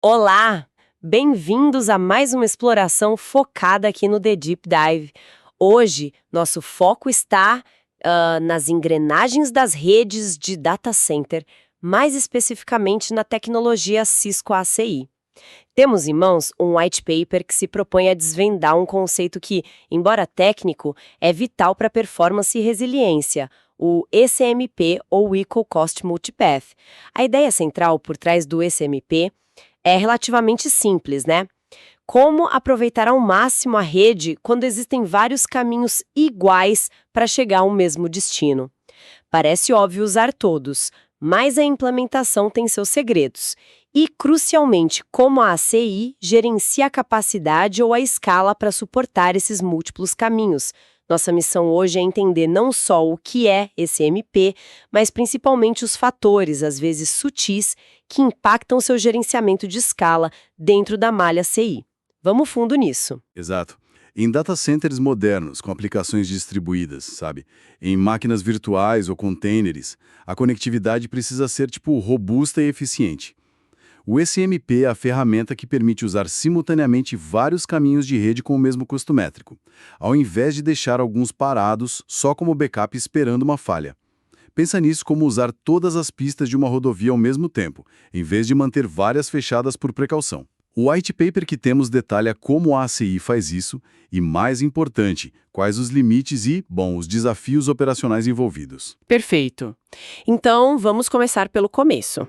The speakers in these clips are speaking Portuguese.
Olá! Bem-vindos a mais uma exploração focada aqui no The Deep Dive. Hoje, nosso foco está nas engrenagens das redes de data center, mais especificamente na tecnologia Cisco ACI. Temos em mãos um white paper que se propõe a desvendar um conceito que, embora técnico, é vital para performance e resiliência, o ECMP, ou Equal Cost Multipath. A ideia central por trás do ECMP é relativamente simples, né? Como aproveitar ao máximo a rede quando existem vários caminhos iguais para chegar ao mesmo destino. Parece óbvio usar todos, mas a implementação tem seus segredos. E, crucialmente, como a ACI gerencia a capacidade ou a escala para suportar esses múltiplos caminhos. Nossa missão hoje é entender não só o que é esse MP, mas principalmente os fatores, às vezes sutis, que impactam seu gerenciamento de escala dentro da malha CI. Vamos fundo nisso. Exato. Em data centers modernos, com aplicações distribuídas, sabe? Em máquinas virtuais ou containers, a conectividade precisa ser, robusta e eficiente. O ECMP é a ferramenta que permite usar simultaneamente vários caminhos de rede com o mesmo custo métrico, ao invés de deixar alguns parados só como backup esperando uma falha. Pensa nisso como usar todas as pistas de uma rodovia ao mesmo tempo, em vez de manter várias fechadas por precaução. O white paper que temos detalha como a ACI faz isso e, mais importante, quais os limites e, os desafios operacionais envolvidos. Perfeito. Então, vamos começar pelo começo.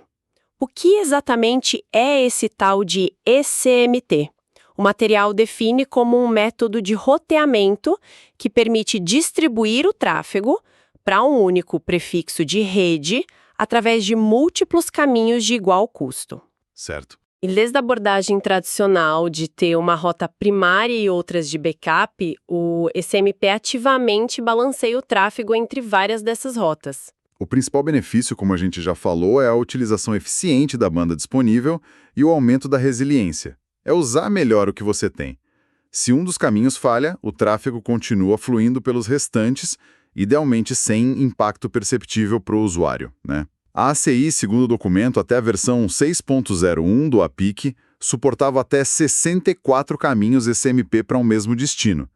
O que exatamente é esse tal de ECMT? O material define como um método de roteamento que permite distribuir o tráfego para um único prefixo de rede através de múltiplos caminhos de igual custo. Certo. E desde a abordagem tradicional de ter uma rota primária e outras de backup, o ECMP ativamente balanceia o tráfego entre várias dessas rotas. O principal benefício, como a gente já falou, é a utilização eficiente da banda disponível e o aumento da resiliência. É usar melhor o que você tem. Se um dos caminhos falha, o tráfego continua fluindo pelos restantes, idealmente sem impacto perceptível para o usuário, né? A ACI, segundo o documento, até a versão 6.01 do APIC, suportava até 64 caminhos ECMP para um mesmo destino.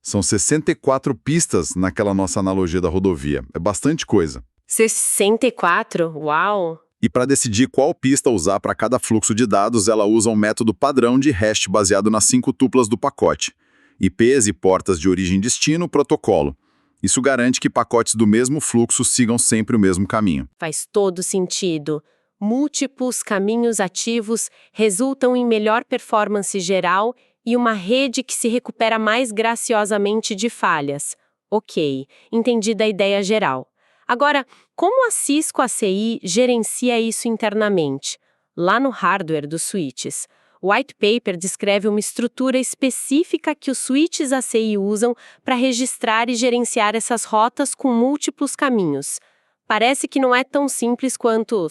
São 64 pistas naquela nossa analogia da rodovia. É bastante coisa. 64? Uau! E para decidir qual pista usar para cada fluxo de dados, ela usa um método padrão de hash baseado nas 5 tuplas do pacote. IPs e portas de origem e destino, protocolo. Isso garante que pacotes do mesmo fluxo sigam sempre o mesmo caminho. Faz todo sentido. Múltiplos caminhos ativos resultam em melhor performance geral e uma rede que se recupera mais graciosamente de falhas. Ok, entendida a ideia geral. Agora, como a Cisco ACI gerencia isso internamente? Lá no hardware dos switches, o white paper descreve uma estrutura específica que os switches ACI usam para registrar e gerenciar essas rotas com múltiplos caminhos. Parece que não é tão simples quanto,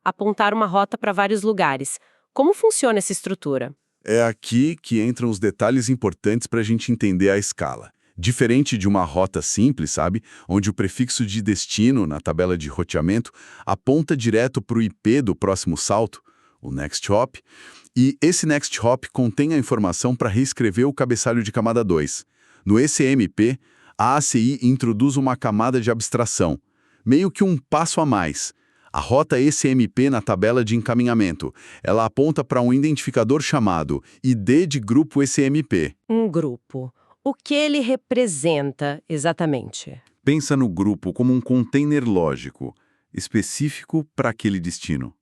apontar uma rota para vários lugares. Como funciona essa estrutura? É aqui que entram os detalhes importantes para a gente entender a escala. Diferente de uma rota simples, sabe? Onde o prefixo de destino, na tabela de roteamento, aponta direto para o IP do próximo salto, o next hop, e esse next hop contém a informação para reescrever o cabeçalho de camada 2. No ECMP, a ACI introduz uma camada de abstração, meio que um passo a mais. A rota ECMP na tabela de encaminhamento, ela aponta para um identificador chamado ID de grupo ECMP. Um grupo. O que ele representa exatamente? Pensa no grupo como um container lógico, específico para aquele destino.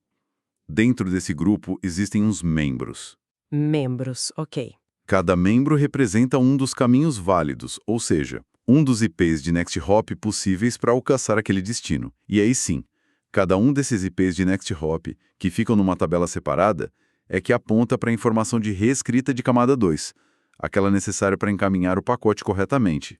Dentro desse grupo existem uns membros. Membros, ok. Cada membro representa um dos caminhos válidos, ou seja, um dos IPs de next hop possíveis para alcançar aquele destino. E aí sim, cada um desses IPs de next hop, que ficam numa tabela separada, é que aponta para a informação de reescrita de camada 2, aquela necessária para encaminhar o pacote corretamente.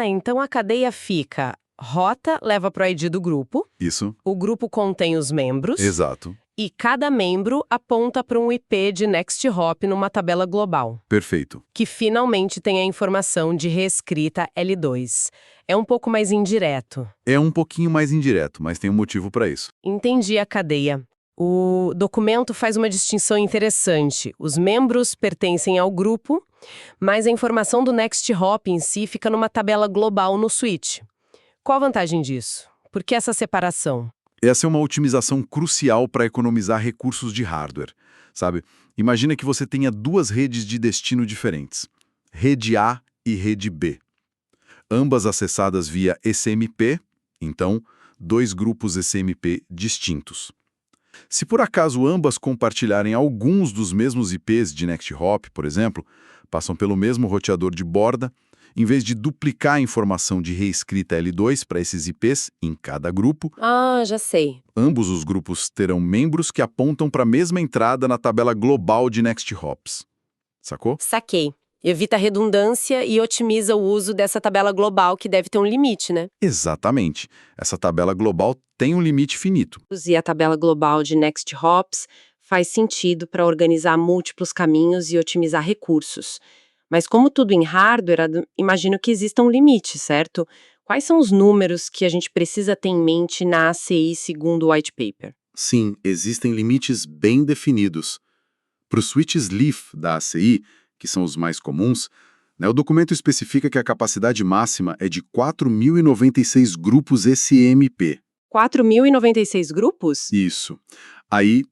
Então a cadeia fica: rota leva para o ID do grupo. Isso. O grupo contém os membros. Exato. E cada membro aponta para um IP de next hop numa tabela global. Perfeito. Que finalmente tem a informação de reescrita L2. É um pouco mais indireto. É um pouquinho mais indireto, mas tem um motivo para isso. Entendi a cadeia. O documento faz uma distinção interessante. Os membros pertencem ao grupo, mas a informação do Next Hop em si fica numa tabela global no switch. Qual a vantagem disso? Por que essa separação? Essa é uma otimização crucial para economizar recursos de hardware, sabe? Imagina que você tenha duas redes de destino diferentes, rede A e rede B. Ambas acessadas via ECMP, então, dois grupos ECMP distintos. Se por acaso ambas compartilharem alguns dos mesmos IPs de Next Hop, por exemplo, passam pelo mesmo roteador de borda, em vez de duplicar a informação de reescrita L2 para esses IPs em cada grupo, Ah, já sei. ambos os grupos terão membros que apontam para a mesma entrada na tabela global de Next Hops. Sacou? Saquei. Evita a redundância e otimiza o uso dessa tabela global, que deve ter um limite, né? Exatamente. Essa tabela global tem um limite finito. E a tabela global de Next Hops faz sentido para organizar múltiplos caminhos e otimizar recursos. Mas como tudo em hardware, imagino que exista um limite, certo? Quais são os números que a gente precisa ter em mente na ACI segundo o white paper? Sim, existem limites bem definidos. Para os switches Leaf da ACI, que são os mais comuns, o documento especifica que a capacidade máxima é de 4.096 grupos ECMP. 4.096 grupos? Isso. Aí,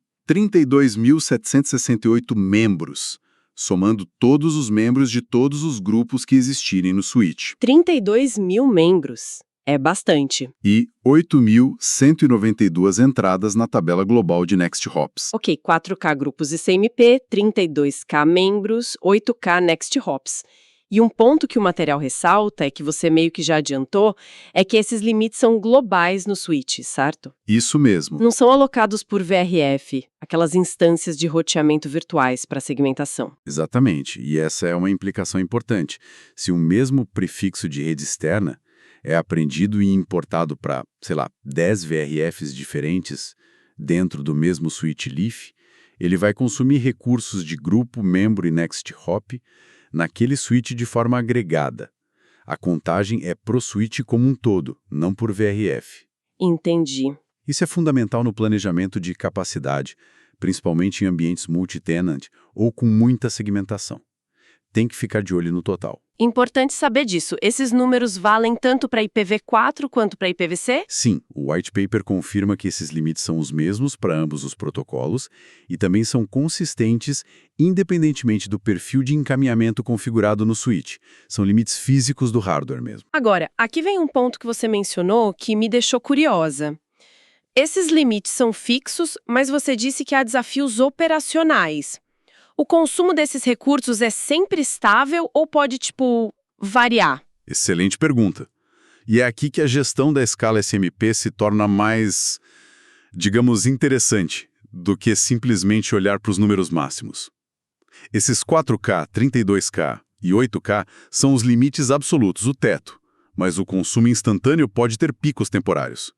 32.768 membros, somando todos os membros de todos os grupos que existirem no switch. 32 mil membros. É bastante. E 8.192 entradas na tabela global de Next Hops. Ok, 4K grupos ICMP, 32K membros, 8K Next Hops. E um ponto que o material ressalta, é que você meio que já adiantou, é que esses limites são globais no switch, certo? Isso mesmo. Não são alocados por VRF, aquelas instâncias de roteamento virtuais para segmentação. Exatamente. E essa é uma implicação importante. Se o mesmo prefixo de rede externa é aprendido e importado para, 10 VRFs diferentes dentro do mesmo switch Leaf, ele vai consumir recursos de grupo, membro e Next Hop naquele switch de forma agregada. A contagem é pro switch como um todo, não por VRF. Entendi. Isso é fundamental no planejamento de capacidade, principalmente em ambientes multi-tenant ou com muita segmentação. Tem que ficar de olho no total. Importante saber disso. Esses números valem tanto para IPv4 quanto para IPv6? Sim, o white paper confirma que esses limites são os mesmos para ambos os protocolos e também são consistentes independentemente do perfil de encaminhamento configurado no switch. São limites físicos do hardware mesmo. Agora, aqui vem um ponto que você mencionou que me deixou curiosa. Esses limites são fixos, mas você disse que há desafios operacionais. O consumo desses recursos é sempre estável ou pode, variar? Excelente pergunta. E é aqui que a gestão da escala SMP se torna mais, digamos, interessante do que simplesmente olhar para os números máximos. Esses 4K, 32K e 8K são os limites absolutos, o teto, mas o consumo instantâneo pode ter picos temporários.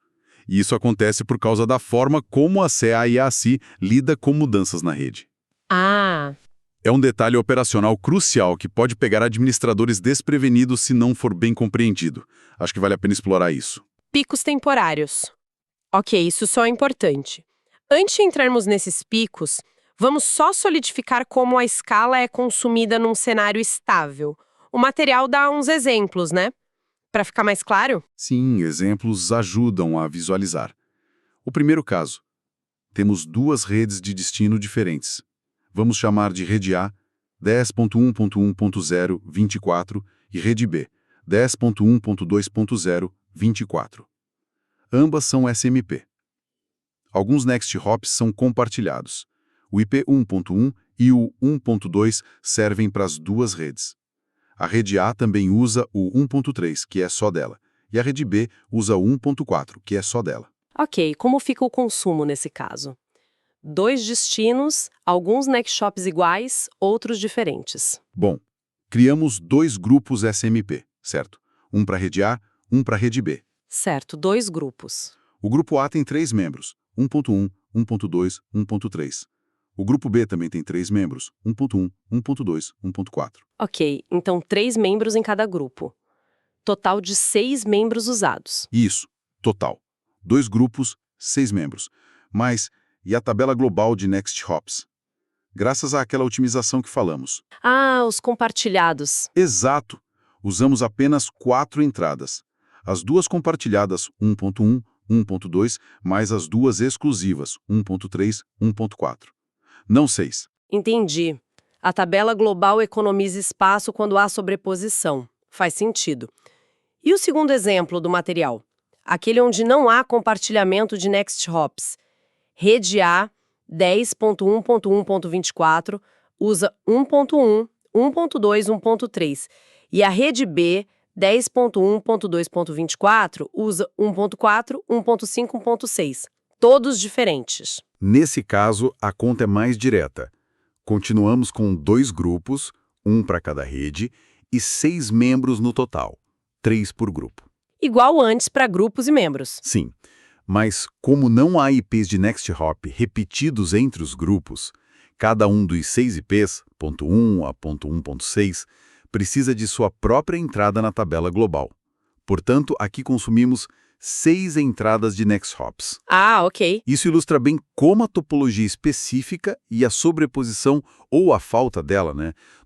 E isso acontece por causa da forma como a CA e a ACI lida com mudanças na rede. Ah, É um detalhe operacional crucial que pode pegar administradores desprevenidos se não for bem compreendido. Acho que vale a pena explorar isso. picos temporários. Ok, isso só é importante. Antes de entrarmos nesses picos, vamos só solidificar como a escala é consumida num cenário estável. O material dá uns exemplos, né? Para ficar mais claro? Sim, exemplos ajudam a visualizar. O primeiro caso. Temos duas redes de destino diferentes. Vamos chamar de rede A 10.1.1.0 24 e rede B 10.1.2.0 24. Ambas são SMP. Alguns Next Hops são compartilhados. O IP 1.1 e o 1.2 servem para as duas redes. A rede A também usa o 1.3, que é só dela, e a rede B usa o 1.4, que é só dela. Ok, como fica o consumo nesse caso? Dois destinos, alguns Next Hops iguais, outros diferentes. Bom, criamos dois grupos SMP, certo? Um para a rede A, um para a rede B. Certo, dois grupos. O grupo A tem 3 membros, 1.1, 1.2, 1.3. O grupo B também tem 3 membros, 1.1, 1.2, 1.4. Ok, então 3 membros em cada grupo. Total de 6 membros usados. Isso, total. 2 grupos, 6 membros. Mas e a tabela global de Next Hops, graças àquela otimização que falamos. Ah, os compartilhados. Exato! Usamos apenas 4 entradas. As duas compartilhadas 1.1, 1.2, mais as duas exclusivas 1.3, 1.4. Não 6. Entendi. A tabela global economiza espaço quando há sobreposição. Faz sentido. E o segundo exemplo do material? Aquele onde não há compartilhamento de Next Hops. Rede A 10.1.1.24 usa 1.1, 1.2, 1.3. E a rede B 10.1.2.24 usa 1.4, 1.5, 1.6. Todos diferentes. Nesse caso, a conta é mais direta. Continuamos com 2 grupos, um para cada rede, e 6 membros no total, 3 por grupo. Igual antes para grupos e membros. Sim, mas como não há IPs de Next Hop repetidos entre os grupos, cada um dos 6 IPs, ponto 1 a ponto 1.6, precisa de sua própria entrada na tabela global. Portanto, aqui consumimos 6 entradas de Next Hops. Ah, ok. Isso ilustra bem como a topologia específica e a sobreposição, ou a falta dela,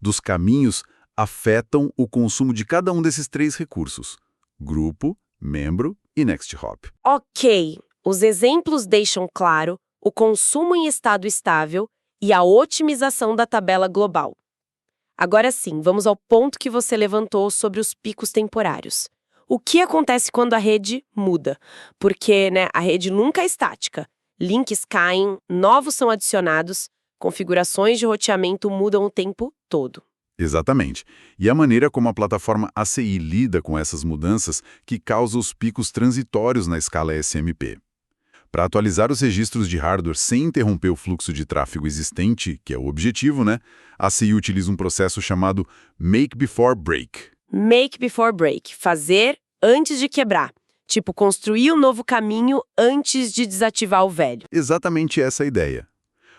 dos caminhos afetam o consumo de cada um desses 3 recursos: grupo, membro e Next Hop. Ok. Os exemplos deixam claro o consumo em estado estável e a otimização da tabela global. Agora sim, vamos ao ponto que você levantou sobre os picos temporários. O que acontece quando a rede muda? Porque, a rede nunca é estática. Links caem, novos são adicionados, configurações de roteamento mudam o tempo todo. Exatamente. E a maneira como a plataforma ACI lida com essas mudanças que causa os picos transitórios na escala SMP. Para atualizar os registros de hardware sem interromper o fluxo de tráfego existente, que é o objetivo, a ACI utiliza um processo chamado Make Before Break. Make before break. Fazer antes de quebrar. Tipo, construir um novo caminho antes de desativar o velho. Exatamente essa a ideia.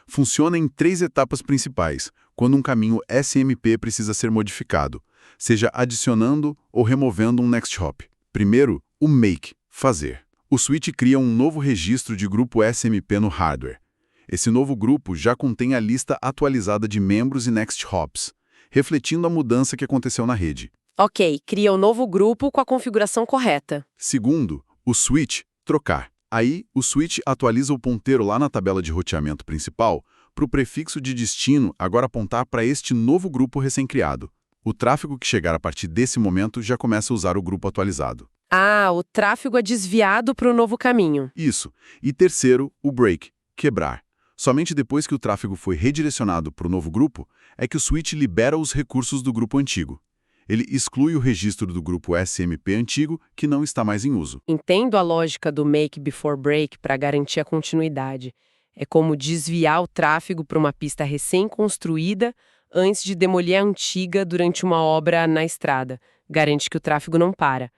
Funciona em 3 etapas principais, quando um caminho SMP precisa ser modificado, seja adicionando ou removendo um Next Hop. Primeiro, o Make, fazer. O switch cria um novo registro de grupo SMP no hardware. Esse novo grupo já contém a lista atualizada de membros e Next Hops, refletindo a mudança que aconteceu na rede. Ok, cria um novo grupo com a configuração correta. Segundo, o switch, trocar. Aí, o switch atualiza o ponteiro lá na tabela de roteamento principal para o prefixo de destino agora apontar para este novo grupo recém-criado. O tráfego que chegar a partir desse momento já começa a usar o grupo atualizado. Ah, o tráfego é desviado para o novo caminho. Isso. E terceiro, o break, quebrar. Somente depois que o tráfego foi redirecionado para o novo grupo é que o switch libera os recursos do grupo antigo. Ele exclui o registro do grupo SMP antigo que não está mais em uso. Entendo a lógica do Make Before Break para garantir a continuidade. É como desviar o tráfego para uma pista recém-construída antes de demolir a antiga durante uma obra na estrada. Garante que o tráfego não para.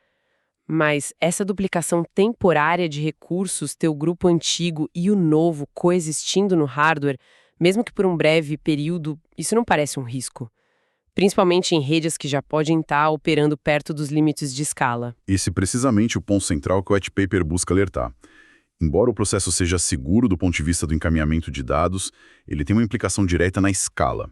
Mas essa duplicação temporária de recursos, ter o grupo antigo e o novo coexistindo no hardware, mesmo que por um breve período, isso não parece um risco. Principalmente em redes que já podem estar operando perto dos limites de escala. Esse é precisamente o ponto central que o white paper busca alertar. Embora o processo seja seguro do ponto de vista do encaminhamento de dados, ele tem uma implicação direta na escala.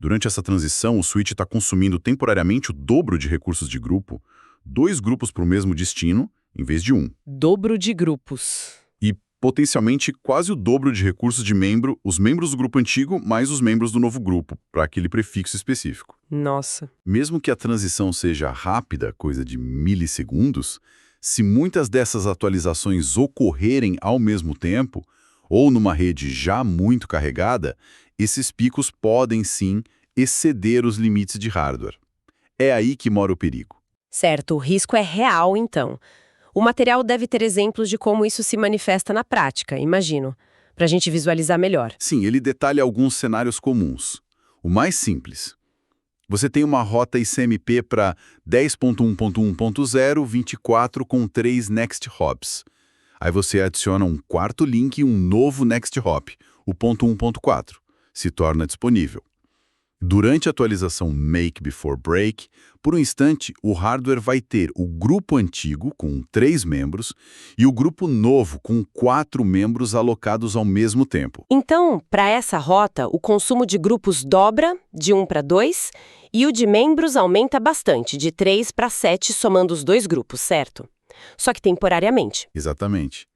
Durante essa transição, o switch está consumindo temporariamente o dobro de recursos de grupo, 2 grupos para o mesmo destino, em vez de 1. Dobro de grupos. E, potencialmente, quase o dobro de recursos de membro, os membros do grupo antigo, mais os membros do novo grupo, para aquele prefixo específico. Nossa. Mesmo que a transição seja rápida, coisa de milissegundos, se muitas dessas atualizações ocorrerem ao mesmo tempo, ou numa rede já muito carregada, esses picos podem, sim, exceder os limites de hardware. É aí que mora o perigo. Certo, o risco é real, então. O material deve ter exemplos de como isso se manifesta na prática, imagino, para a gente visualizar melhor. Sim, ele detalha alguns cenários comuns. O mais simples. Você tem uma rota ICMP para 10.1.1.0, 24 com 3 Next Hops. Aí você adiciona um quarto link e um novo Next Hop, o ponto 1.4. Se torna disponível. Durante a atualização Make Before Break, por um instante, o hardware vai ter o grupo antigo, com 3 membros, e o grupo novo, com 4 membros alocados ao mesmo tempo. Então, para essa rota, o consumo de grupos dobra, de 1 para 2, e o de membros aumenta bastante, de 3 para 7, somando os 2 grupos, certo? Só que temporariamente. Exatamente.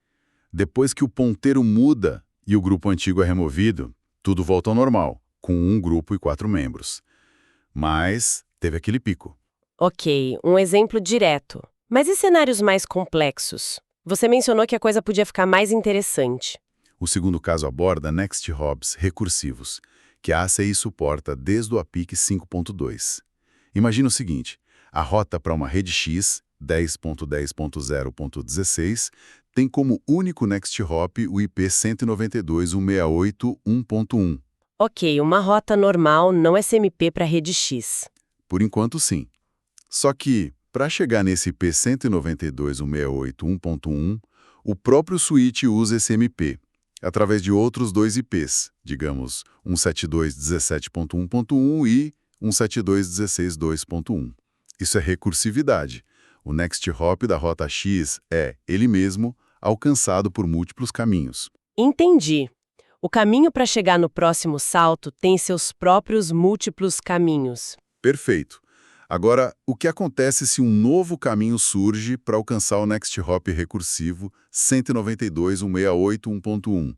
Depois que o ponteiro muda e o grupo antigo é removido, tudo volta ao normal, com um grupo e 4 membros. Mas teve aquele pico. Ok, um exemplo direto. Mas e cenários mais complexos? Você mencionou que a coisa podia ficar mais interessante. O segundo caso aborda next hobs recursivos, que a ACI suporta desde o APIC 5.2. Imagina o seguinte, a rota para uma rede X, 10.10.0.16, tem como único next hop o IP 192.168.1.1. Ok, uma rota normal não SMP para rede X. Por enquanto, sim. Só que, para chegar nesse IP 192.168.1.1, o próprio switch usa esse MP, através de outros 2 IPs, digamos 172.17.1.1 e 172.16.2.1. Isso é recursividade. O next hop da rota X é, ele mesmo, alcançado por múltiplos caminhos. Entendi. O caminho para chegar no próximo salto tem seus próprios múltiplos caminhos. Perfeito. Agora, o que acontece se um novo caminho surge para alcançar o next hop recursivo 192.168.1.1?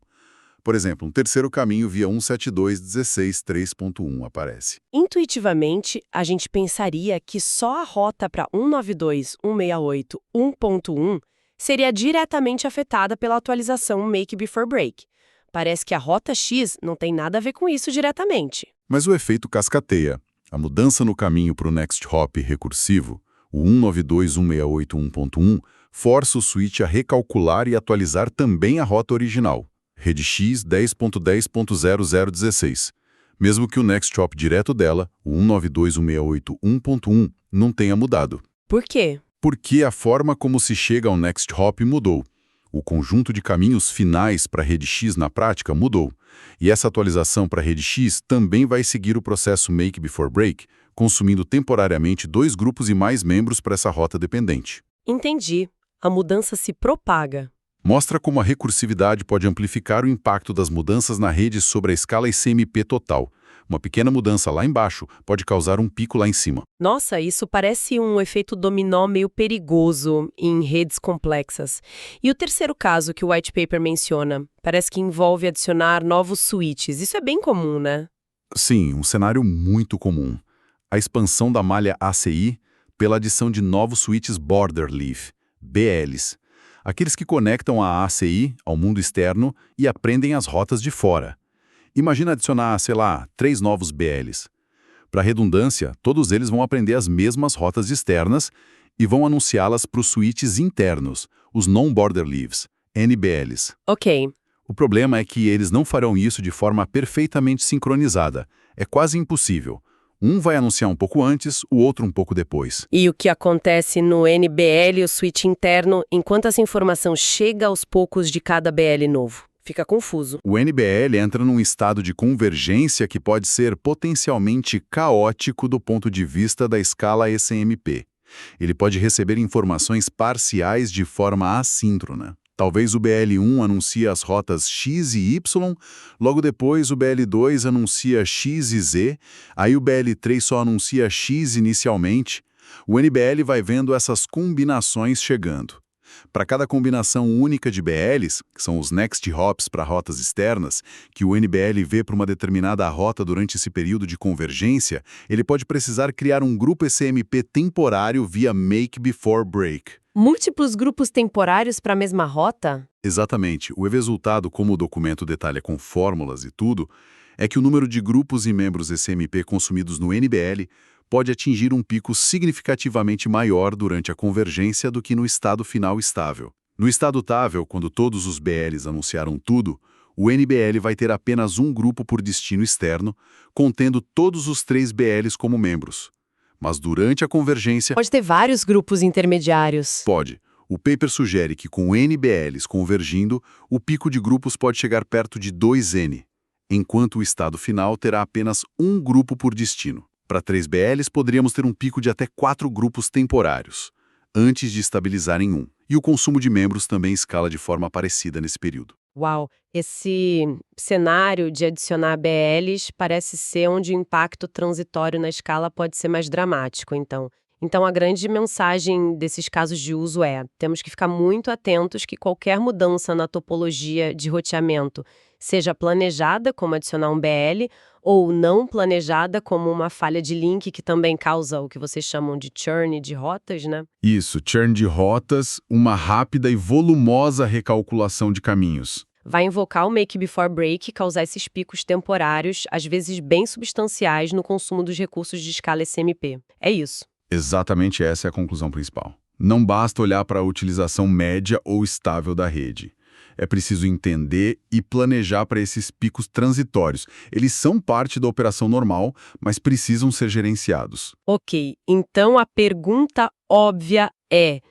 Por exemplo, um terceiro caminho via 172.16.3.1 aparece. Intuitivamente, a gente pensaria que só a rota para 192.168.1.1 seria diretamente afetada pela atualização Make Before Break. Parece que a rota X não tem nada a ver com isso diretamente. Mas o efeito cascateia. A mudança no caminho para o next hop recursivo, o 192.168.1.1, força o switch a recalcular e atualizar também a rota original, rede X 10.10.0016, mesmo que o next hop direto dela, o 192.168.1.1, não tenha mudado. Por quê? Porque a forma como se chega ao next hop mudou. O conjunto de caminhos finais para a rede X na prática mudou. E essa atualização para a rede X também vai seguir o processo Make Before Break, consumindo temporariamente 2 grupos e mais membros para essa rota dependente. Entendi. A mudança se propaga. Mostra como a recursividade pode amplificar o impacto das mudanças na rede sobre a escala ICMP total. Uma pequena mudança lá embaixo pode causar um pico lá em cima. Nossa, isso parece um efeito dominó meio perigoso em redes complexas. E o terceiro caso que o white paper menciona, parece que envolve adicionar novos switches. Isso é bem comum, né? Sim, um cenário muito comum. A expansão da malha ACI pela adição de novos switches Border Leaf, BLs. Aqueles que conectam a ACI ao mundo externo e aprendem as rotas de fora. Imagina adicionar, sei lá, 3 novos BLs. Para redundância, todos eles vão aprender as mesmas rotas externas e vão anunciá-las para os switches internos, os Non-Border Leaves, NBLs. Ok. O problema é que eles não farão isso de forma perfeitamente sincronizada. É quase impossível. Um vai anunciar um pouco antes, o outro um pouco depois. E o que acontece no NBL, o switch interno, enquanto essa informação chega aos poucos de cada BL novo? Fica confuso. O NBL entra num estado de convergência que pode ser potencialmente caótico do ponto de vista da escala ECMP. Ele pode receber informações parciais de forma assíncrona. Talvez o BL1 anuncie as rotas X e Y, logo depois o BL2 anuncia X e Z, aí o BL3 só anuncia X inicialmente. O NBL vai vendo essas combinações chegando. Para cada combinação única de BLs, que são os next hops para rotas externas, que o NBL vê para uma determinada rota durante esse período de convergência, ele pode precisar criar um grupo ECMP temporário via Make Before Break. Múltiplos grupos temporários para a mesma rota? Exatamente. O resultado, como o documento detalha com fórmulas e tudo, é que o número de grupos e membros ECMP consumidos no NBL pode atingir um pico significativamente maior durante a convergência do que no estado final estável. No estado estável, quando todos os BLs anunciaram tudo, o NBL vai ter apenas um grupo por destino externo, contendo todos os 3 BLs como membros. Mas durante a convergência... Pode ter vários grupos intermediários. Pode. O paper sugere que com NBLs convergindo, o pico de grupos pode chegar perto de 2N. enquanto o estado final terá apenas um grupo por destino. Para 3 BLs, poderíamos ter um pico de até 4 grupos temporários, antes de estabilizar em um. E o consumo de membros também escala de forma parecida nesse período. Uau, esse cenário de adicionar BLs parece ser onde o impacto transitório na escala pode ser mais dramático, então. Então, a grande mensagem desses casos de uso é: temos que ficar muito atentos que qualquer mudança na topologia de roteamento, seja planejada, como adicionar um BL, ou não planejada, como uma falha de link que também causa o que vocês chamam de churn de rotas, né? Isso, churn de rotas, uma rápida e volumosa recalculação de caminhos. Vai invocar o Make Before Break e causar esses picos temporários, às vezes bem substanciais, no consumo dos recursos de escala SMP. É isso. Exatamente essa é a conclusão principal. Não basta olhar para a utilização média ou estável da rede. É preciso entender e planejar para esses picos transitórios. Eles são parte da operação normal, mas precisam ser gerenciados. Ok, então a pergunta óbvia é: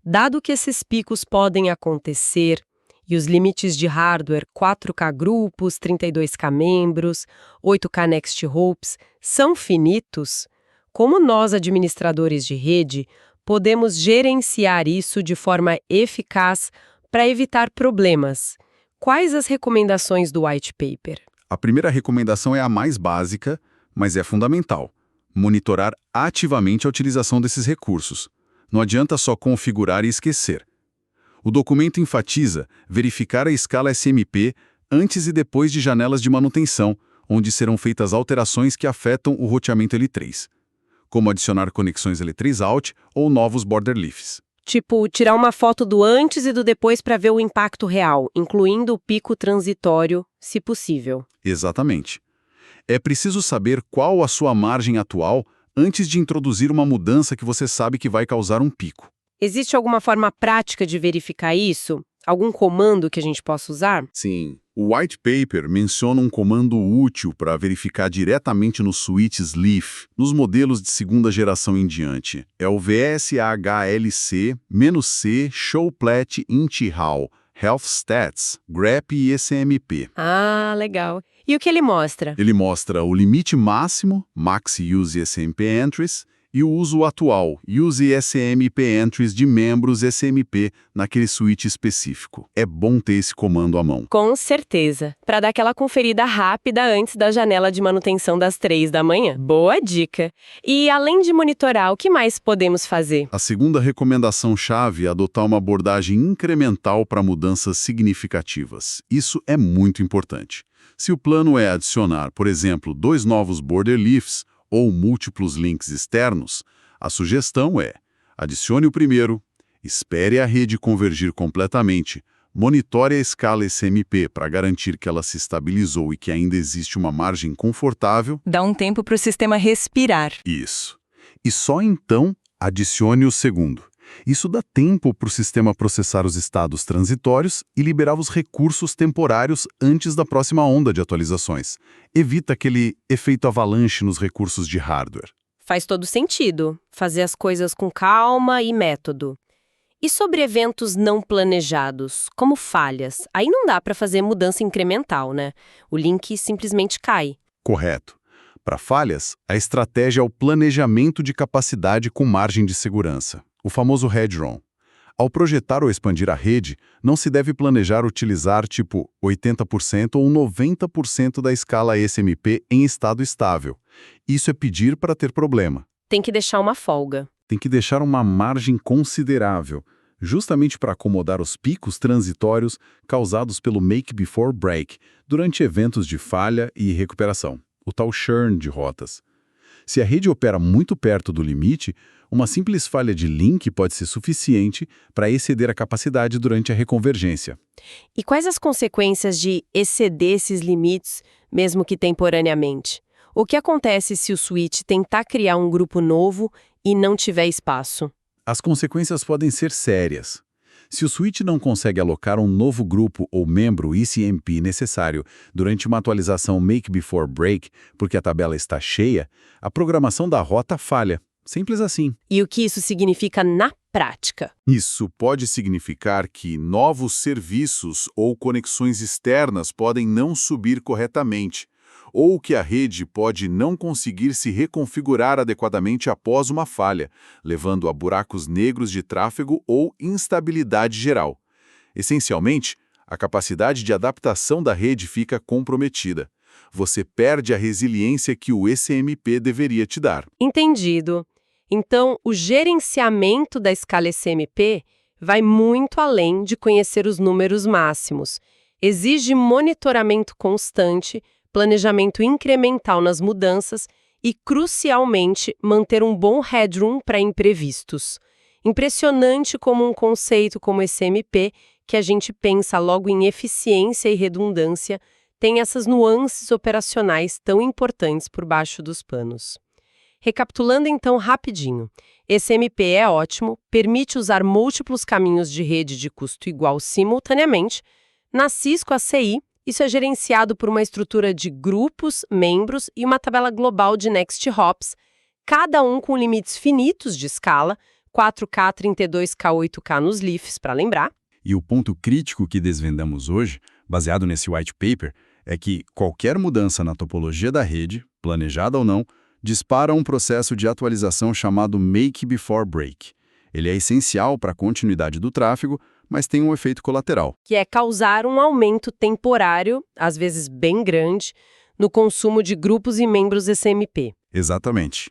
dado que esses picos podem acontecer e os limites de hardware 4K grupos, 32K membros, 8K Next Hopes são finitos, como nós, administradores de rede, podemos gerenciar isso de forma eficaz para evitar problemas? Quais as recomendações do white paper? A primeira recomendação é a mais básica, mas é fundamental: monitorar ativamente a utilização desses recursos. Não adianta só configurar e esquecer. O documento enfatiza verificar a escala SMP antes e depois de janelas de manutenção, onde serão feitas alterações que afetam o roteamento L3, como adicionar conexões L3 out ou novos border leafs. Tipo, tirar uma foto do antes e do depois para ver o impacto real, incluindo o pico transitório, se possível. Exatamente. É preciso saber qual a sua margem atual antes de introduzir uma mudança que você sabe que vai causar um pico. Existe alguma forma prática de verificar isso? Algum comando que a gente possa usar? Sim. O white paper menciona um comando útil para verificar diretamente nos switches Leaf, nos modelos de segunda geração em diante. É o VSHLC-C showplet int how, health stats, grep e SMP. Ah, legal. E o que ele mostra? Ele mostra o limite máximo, max use SMP entries, e o uso atual, use SMP entries de membros SMP naquele switch específico. É bom ter esse comando à mão. Com certeza. Para dar aquela conferida rápida antes da janela de manutenção das 3 da manhã. Boa dica. E além de monitorar, o que mais podemos fazer? A segunda recomendação-chave é adotar uma abordagem incremental para mudanças significativas. Isso é muito importante. Se o plano é adicionar, por exemplo, 2 novos border leafs, ou múltiplos links externos, a sugestão é: adicione o primeiro, espere a rede convergir completamente, monitore a escala SMP para garantir que ela se estabilizou e que ainda existe uma margem confortável. Dá um tempo para o sistema respirar. Isso. E só então adicione o segundo. Isso dá tempo para o sistema processar os estados transitórios e liberar os recursos temporários antes da próxima onda de atualizações. Evita aquele efeito avalanche nos recursos de hardware. Faz todo sentido. Fazer as coisas com calma e método. E sobre eventos não planejados, como falhas? Aí não dá para fazer mudança incremental, né? O link simplesmente cai. Correto. Para falhas, a estratégia é o planejamento de capacidade com margem de segurança, o famoso hedge-row. Ao projetar ou expandir a rede, não se deve planejar utilizar tipo 80% ou 90% da escala SMP em estado estável. Isso é pedir para ter problema. Tem que deixar uma folga. Tem que deixar uma margem considerável, justamente para acomodar os picos transitórios causados pelo Make Before Break durante eventos de falha e recuperação, o tal churn de rotas. Se a rede opera muito perto do limite, uma simples falha de link pode ser suficiente para exceder a capacidade durante a reconvergência. E quais as consequências de exceder esses limites, mesmo que temporaneamente? O que acontece se o switch tentar criar um grupo novo e não tiver espaço? As consequências podem ser sérias. Se o switch não consegue alocar um novo grupo ou membro ECMP necessário durante uma atualização Make Before Break porque a tabela está cheia, a programação da rota falha, Simples assim. E o que isso significa na prática? Isso pode significar que novos serviços ou conexões externas podem não subir corretamente, ou que a rede pode não conseguir se reconfigurar adequadamente após uma falha, levando a buracos negros de tráfego ou instabilidade geral. Essencialmente, a capacidade de adaptação da rede fica comprometida. Você perde a resiliência que o ECMP deveria te dar. Entendido. Então, o gerenciamento da escala ECMP vai muito além de conhecer os números máximos. Exige monitoramento constante, planejamento incremental nas mudanças e, crucialmente, manter um bom headroom para imprevistos. Impressionante como um conceito como ECMP, que a gente pensa logo em eficiência e redundância, tem essas nuances operacionais tão importantes por baixo dos panos. Recapitulando então rapidinho, ECMP é ótimo, permite usar múltiplos caminhos de rede de custo igual simultaneamente. Na Cisco ACI, isso é gerenciado por uma estrutura de grupos, membros e uma tabela global de Next Hops, cada um com limites finitos de escala, 4K, 32K, 8K nos leafs, para lembrar. E o ponto crítico que desvendamos hoje, baseado nesse white paper, é que qualquer mudança na topologia da rede, planejada ou não, dispara um processo de atualização chamado Make Before Break. Ele é essencial para a continuidade do tráfego, mas tem um efeito colateral. Que é causar um aumento temporário, às vezes bem grande, no consumo de grupos e membros ECMP. Exatamente.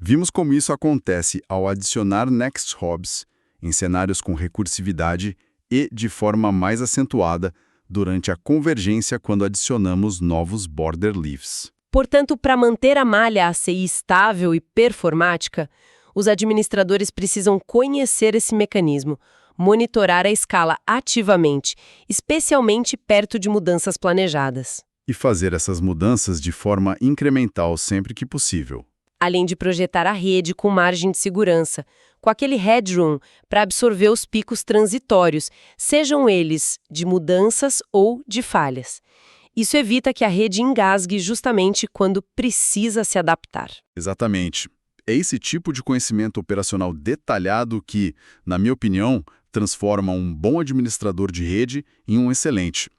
Vimos como isso acontece ao adicionar Next Hubs em cenários com recursividade e de forma mais acentuada durante a convergência quando adicionamos novos border leafs. Portanto, para manter a malha ACI estável e performática, os administradores precisam conhecer esse mecanismo, monitorar a escala ativamente, especialmente perto de mudanças planejadas. E fazer essas mudanças de forma incremental sempre que possível. Além de projetar a rede com margem de segurança, com aquele headroom para absorver os picos transitórios, sejam eles de mudanças ou de falhas. Isso evita que a rede engasgue justamente quando precisa se adaptar. Exatamente. É esse tipo de conhecimento operacional detalhado que, na minha opinião, transforma um bom administrador de rede em um excelente.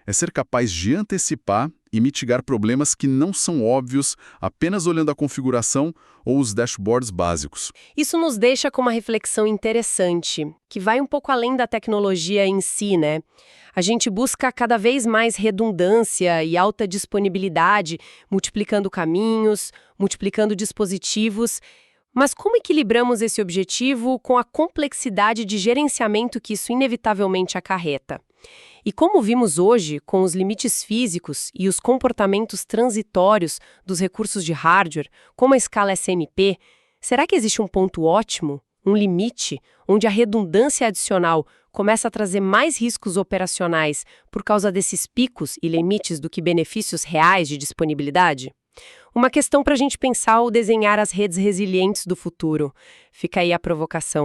É ser capaz de antecipar e mitigar problemas que não são óbvios apenas olhando a configuração ou os dashboards básicos. Isso nos deixa com uma reflexão interessante, que vai um pouco além da tecnologia em si, né? A gente busca cada vez mais redundância e alta disponibilidade, multiplicando caminhos, multiplicando dispositivos. Mas como equilibramos esse objetivo com a complexidade de gerenciamento que isso inevitavelmente acarreta? E como vimos hoje, com os limites físicos e os comportamentos transitórios dos recursos de hardware, como a escala SMP, será que existe um ponto ótimo, um limite, onde a redundância adicional começa a trazer mais riscos operacionais por causa desses picos e limites do que benefícios reais de disponibilidade? Uma questão para a gente pensar ou desenhar as redes resilientes do futuro. Fica aí a provocação.